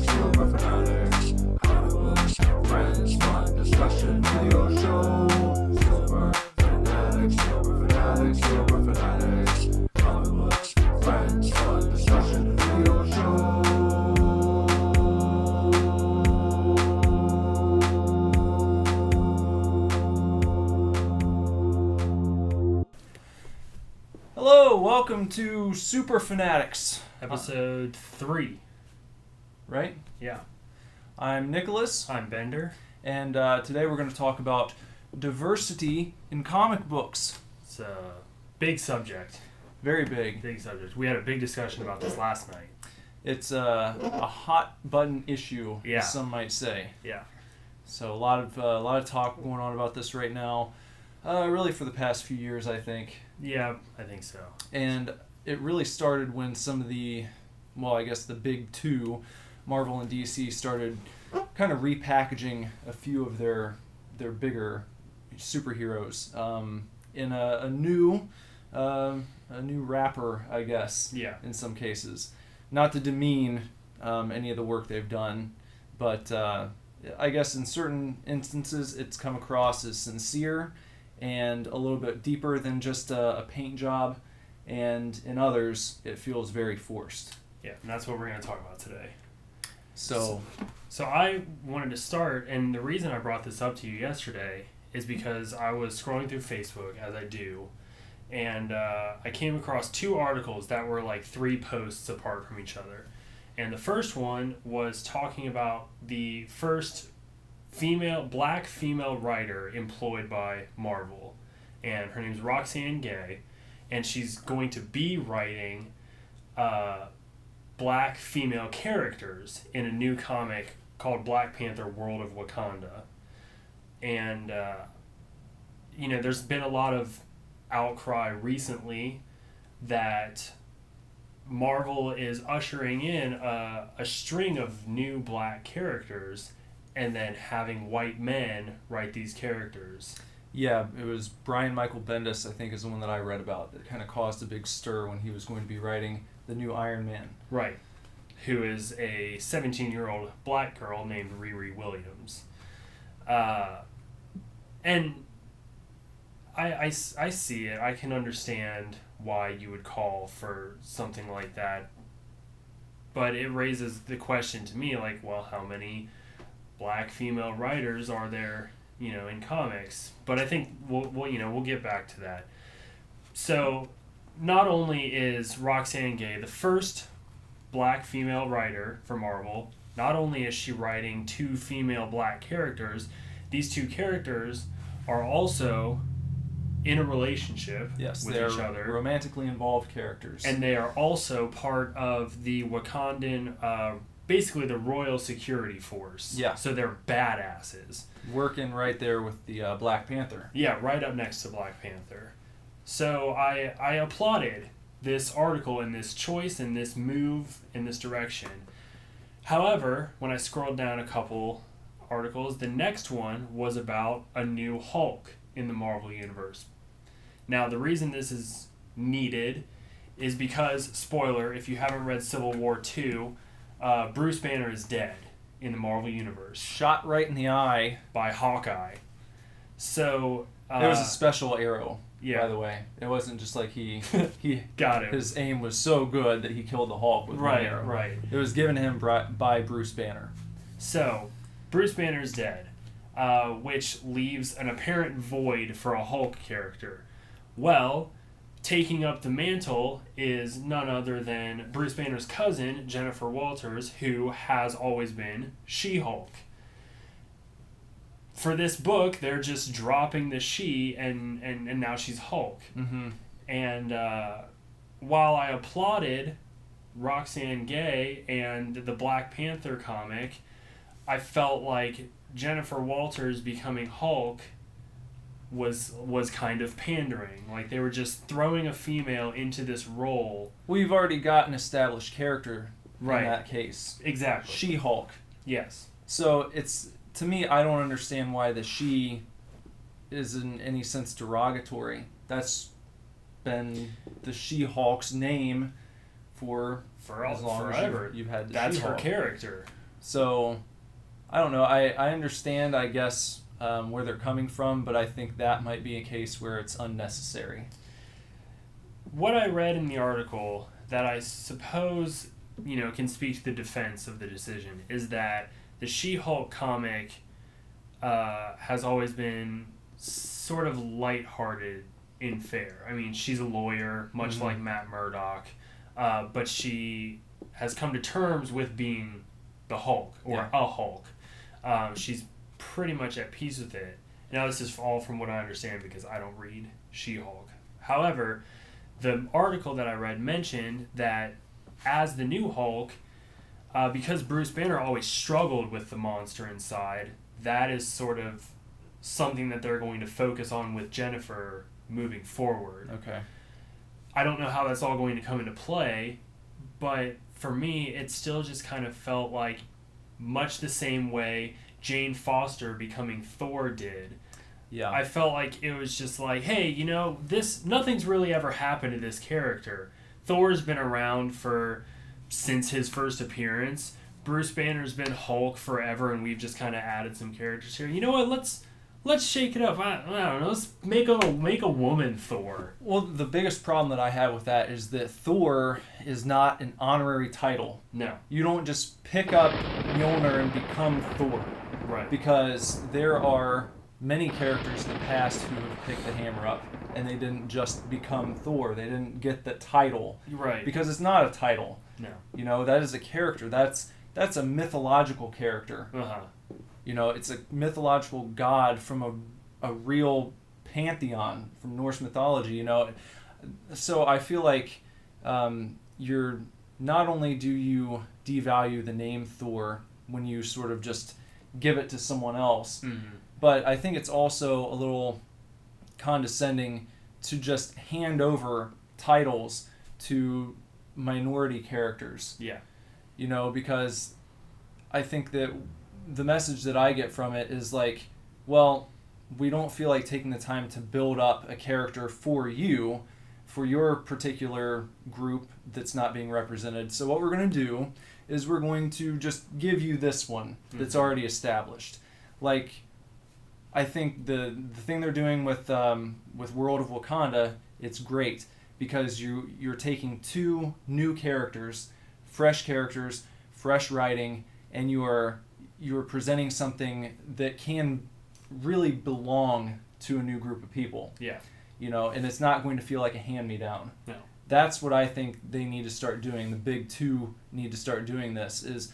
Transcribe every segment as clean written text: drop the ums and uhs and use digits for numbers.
SUPERFANATICS, comic books, friends, fun discussion, video show. SUPERFANATICS, SUPERFANATICS, SUPERFANATICs, comic books, friends, fun discussion, video show. Hello, welcome to SUPERFANATICS. Episode 3. Right? Yeah. I'm Nicholas, I'm Bender. and today we're going to talk about diversity in comic books. It's a big subject. Very big. Big subject. We had a big discussion about this last night. It's a hot button issue, Yeah. as some might say. Yeah. So a lot of talk going on about this right now, really for the past few years, I think. Yeah, I think so. And it really started when some of the, well, I guess the big two, Marvel and DC, started kind of repackaging a few of their bigger superheroes in a new wrapper, I guess. Yeah. In some cases, not to demean any of the work they've done, but I guess in certain instances it's come across as sincere and a little bit deeper than just a paint job, and in others it feels very forced. Yeah, and that's what we're going to talk about today. So I wanted to start, and the reason I brought this up to you yesterday is because I was scrolling through Facebook, as I do, and I came across two articles that were like 3 posts apart from each other. And the first one was talking about the first black female writer employed by Marvel, and her name's Roxane Gay, and she's going to be writing black female characters in a new comic called Black Panther: World of Wakanda. And there's been a lot of outcry recently that Marvel is ushering in a string of new black characters and then having white men write these characters. yeah, it was Brian Michael Bendis, I think, is the one that I read about that kind of caused a big stir when he was going to be writing the new Iron Man. Right. Who is a 17-year-old black girl named Riri Williams. And I see it. I can understand why you would call for something like that. But it raises the question to me, like, well, how many black female writers are there, in comics? But I think we'll get back to that. So, not only is Roxane Gay the first black female writer for Marvel, not only is she writing 2 female black characters, these 2 characters are also in a relationship with each other. Romantically involved characters. And they are also part of the Wakandan, basically the Royal Security Force. Yeah. So they're badasses. Working right there with the Black Panther. Yeah, right up next to Black Panther. So I applauded this article and this choice and this move in this direction. However, when I scrolled down a couple articles, the next one was about a new Hulk in the Marvel Universe. Now, the reason this is needed is because, spoiler, if you haven't read Civil War II, Bruce Banner is dead in the Marvel Universe. Shot right in the eye. By Hawkeye. So It was a special arrow, yeah. by the way. It wasn't just like he got it. His aim was so good that he killed the Hulk with one arrow. Right. It was given to him by Bruce Banner. So, Bruce Banner's dead, which leaves an apparent void for a Hulk character. Well, taking up the mantle is none other than Bruce Banner's cousin, Jennifer Walters, who has always been She-Hulk. For this book, they're just dropping the she, and now she's Hulk. Mm-hmm. And while I applauded Roxane Gay and the Black Panther comic, I felt like Jennifer Walters becoming Hulk was kind of pandering. Like, they were just throwing a female into this role. We've already got an established character Right. in that case. Exactly. She-Hulk. Yes. So it's, to me, I don't understand why the she is in any sense derogatory. That's been the She-Hulk's name for as long forever. as you've had the That's She-Hulk. her character. So, I don't know. I understand, I guess, where they're coming from, but I think that might be a case where it's unnecessary. What I read in the article that I suppose, can speak to the defense of the decision is that the She-Hulk comic has always been sort of lighthearted and fair. I mean, she's a lawyer, much like Matt Murdock, but she has come to terms with being the Hulk, or a Hulk. She's pretty much at peace with it. Now, this is all from what I understand because I don't read She-Hulk. However, the article that I read mentioned that as the new Hulk, because Bruce Banner always struggled with the monster inside, that is sort of something that they're going to focus on with Jennifer moving forward. Okay. I don't know how that's all going to come into play, but for me, it still just kind of felt like much the same way Jane Foster becoming Thor did. Yeah. I felt like it was just like, hey, nothing's really ever happened to this character. Thor's been around since his first appearance. Bruce Banner's been Hulk forever, and we've just kind of added some characters here. You know what? Let's shake it up. I don't know. Let's make a woman Thor. Well, the biggest problem that I have with that is that Thor is not an honorary title. No. You don't just pick up Mjolnir and become Thor. Right. Because there are many characters in the past who have picked the hammer up, and they didn't just become Thor. They didn't get the title. Right. Because it's not a title. No. That is a character. That's a mythological character. Uh-huh. It's a mythological god from a real pantheon from Norse mythology, So I feel like you're not only do you devalue the name Thor when you sort of just give it to someone else, but I think it's also a little condescending to just hand over titles to minority characters. Yeah. Because I think that the message that I get from it is like, well, we don't feel like taking the time to build up a character for you, for your particular group that's not being represented. So what we're going to do is we're going to just give you this one that's already established. Like, I think the thing they're doing with World of Wakanda, it's great because you're taking two new characters, fresh writing, and you're presenting something that can really belong to a new group of people. Yeah. And it's not going to feel like a hand-me-down. No. That's what I think they need to start doing. The big two need to start doing this, is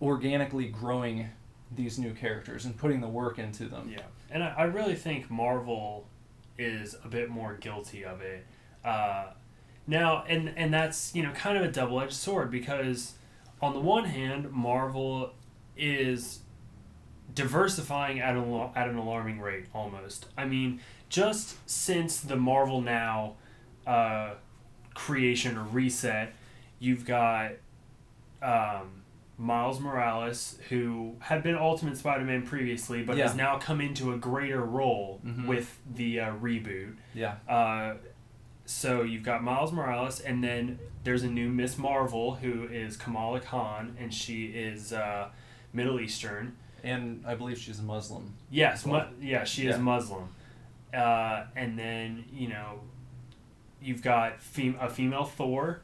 organically growing these new characters and putting the work into them. Yeah. And I really think Marvel is a bit more guilty of it. Now, and that's, kind of a double-edged sword, because on the one hand, Marvel is diversifying at an alarming rate, almost. I mean, just since the Marvel Now creation or reset, you've got Miles Morales, who had been Ultimate Spider-Man previously, but has now come into a greater role with the reboot. Yeah. So you've got Miles Morales, and then there's a new Miss Marvel, who is Kamala Khan, and she is Middle Eastern. And I believe she's a Muslim. Yes, she is Muslim. And then, you've got a female Thor,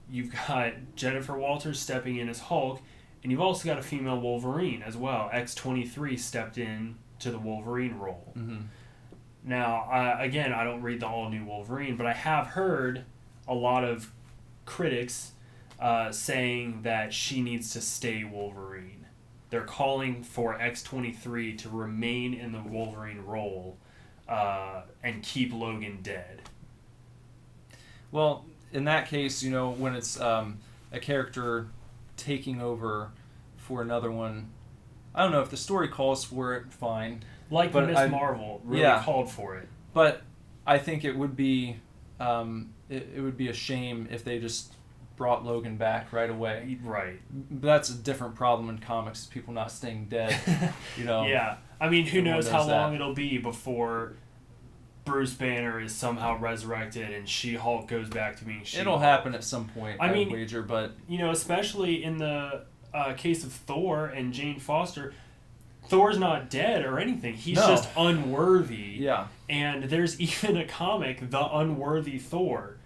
you've got Jennifer Walters stepping in as Hulk, and you've also got a female Wolverine as well. X-23 stepped in to the Wolverine role. Mm-hmm. Now, again, I don't read the all-new Wolverine, but I have heard a lot of critics saying that she needs to stay Wolverine. They're calling for X-23 to remain in the Wolverine role and keep Logan dead. Well, in that case, when it's a character taking over for another one, I don't know if the story calls for it, fine. Like Miss Marvel really called for it. But I think it would be it would be a shame if they just brought Logan back right away. Right. That's a different problem in comics, people not staying dead. Yeah. I mean, who knows how long it'll be before Bruce Banner is somehow resurrected and She-Hulk goes back to being She-Hulk. It'll happen at some point, I mean, wager, but... especially in the case of Thor and Jane Foster, Thor's not dead or anything. He's No. just unworthy. Yeah. And there's even a comic, The Unworthy Thor,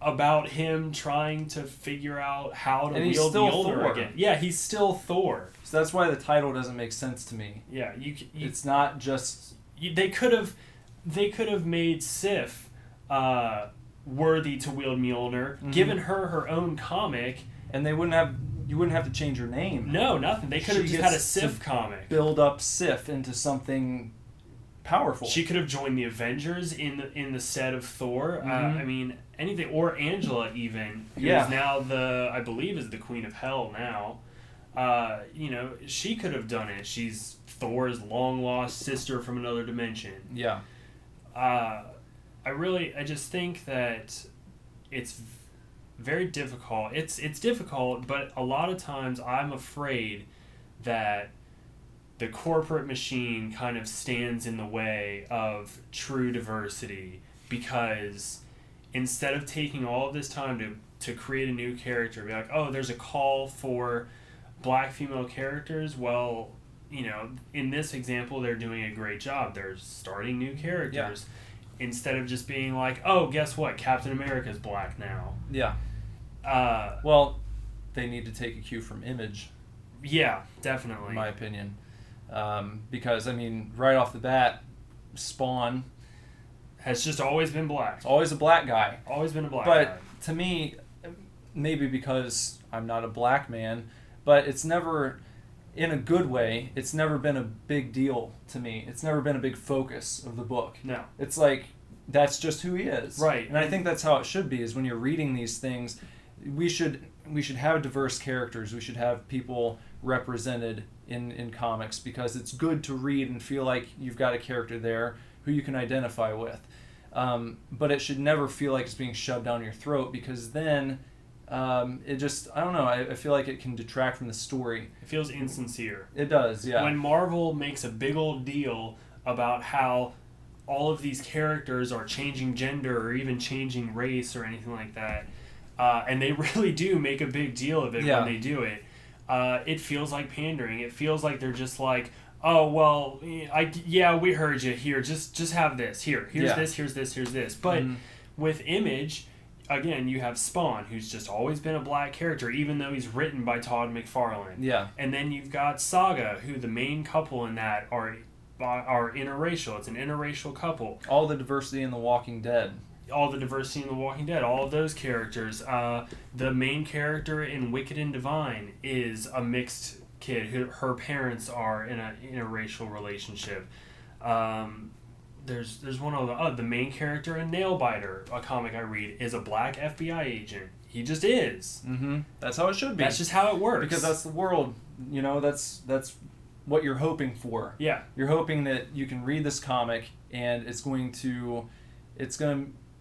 about him trying to figure out how to And he's wield still Mjolnir Thor. again. Yeah, he's still Thor. So that's why the title doesn't make sense to me. Yeah, It's not just... they could have made Sif worthy to wield Mjolnir, Mhm. given her own comic. And you wouldn't have to change her name. No, nothing. They could have She just had a gets Sif to comic. Build up Sif into something powerful. She could have joined the Avengers in the stead of Thor. Mhm. I mean, anything. Or Angela, even, who Yeah. is now I believe is the Queen of Hell now. She could have done it. She's Thor's long-lost sister from another dimension. Yeah. I just think that it's very difficult. It's difficult, but a lot of times I'm afraid that the corporate machine kind of stands in the way of true diversity, because instead of taking all of this time to create a new character, be like, oh, there's a call for black female characters. Well, in this example, they're doing a great job. They're starting new characters. Instead of just being like, oh, guess what? Captain America's black now. Yeah. Well, they need to take a cue from Image, Yeah, definitely. in my opinion. Because, I mean, right off the bat, Spawn, Has just always been black. always a black guy. Always been a black But guy. to me, maybe because I'm not a black man, but it's never, in a good way, it's never been a big deal to me. It's never been a big focus of the book. No. It's like, that's just who he is. Right. And I think that's how it should be, is when you're reading these things, we should have diverse characters. We should have people represented in comics, because it's good to read and feel like you've got a character there who you can identify with. But it should never feel like it's being shoved down your throat, because then it just, I don't know, I feel like it can detract from the story. It feels insincere. It does, yeah. When Marvel makes a big old deal about how all of these characters are changing gender or even changing race or anything like that, and they really do make a big deal of it Yeah. when they do it, it feels like pandering. It feels like they're just like, oh, well, we heard you. Here, just have this. Here's Yeah. this, here's this, here's this. But with Image, again, you have Spawn, who's just always been a black character, even though he's written by Todd McFarlane. Yeah. And then you've got Saga, who the main couple in that are interracial. It's an interracial couple. All the diversity in The Walking Dead. All the diversity in The Walking Dead, all of those characters. The main character in Wicked and Divine is a mixed kid. Her parents are in a interracial relationship. There's one of the main character in Nailbiter, a comic I read, is a black FBI agent. He just is. Mm-hmm. That's how it should be. That's just how it works. Because that's the world. That's what you're hoping for. Yeah. You're hoping that you can read this comic and it's going to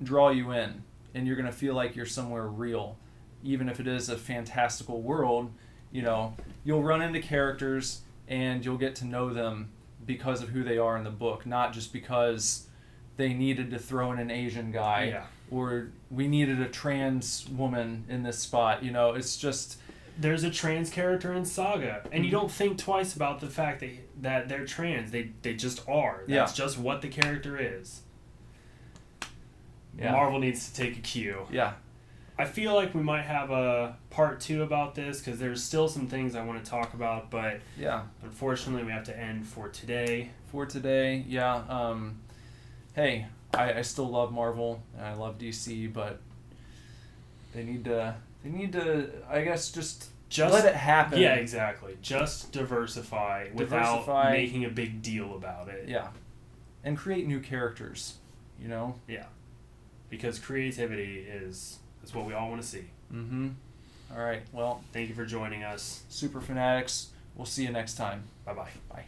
draw you in, and you're going to feel like you're somewhere real. Even if it is a fantastical world, you'll run into characters and you'll get to know them because of who they are in the book, not just because they needed to throw in an Asian guy. Yeah. Or we needed a trans woman in this spot. It's just... There's a trans character in Saga, and you don't think twice about the fact that they're trans. They just are. That's just what the character is. Yeah. Marvel needs to take a cue. Yeah. I feel like we might have a part 2 about this, because there's still some things I want to talk about, but Yeah. unfortunately we have to end for today. For today, yeah. Hey, I still love Marvel and I love DC, but they need to I guess just let it happen. Yeah, exactly. Just diversify without making a big deal about it. Yeah. And create new characters, Yeah. Because creativity is what we all want to see. Mm-hmm. All right. Well, Thank you for joining us. Super Fanatics, we'll see you next time. Bye-bye. Bye.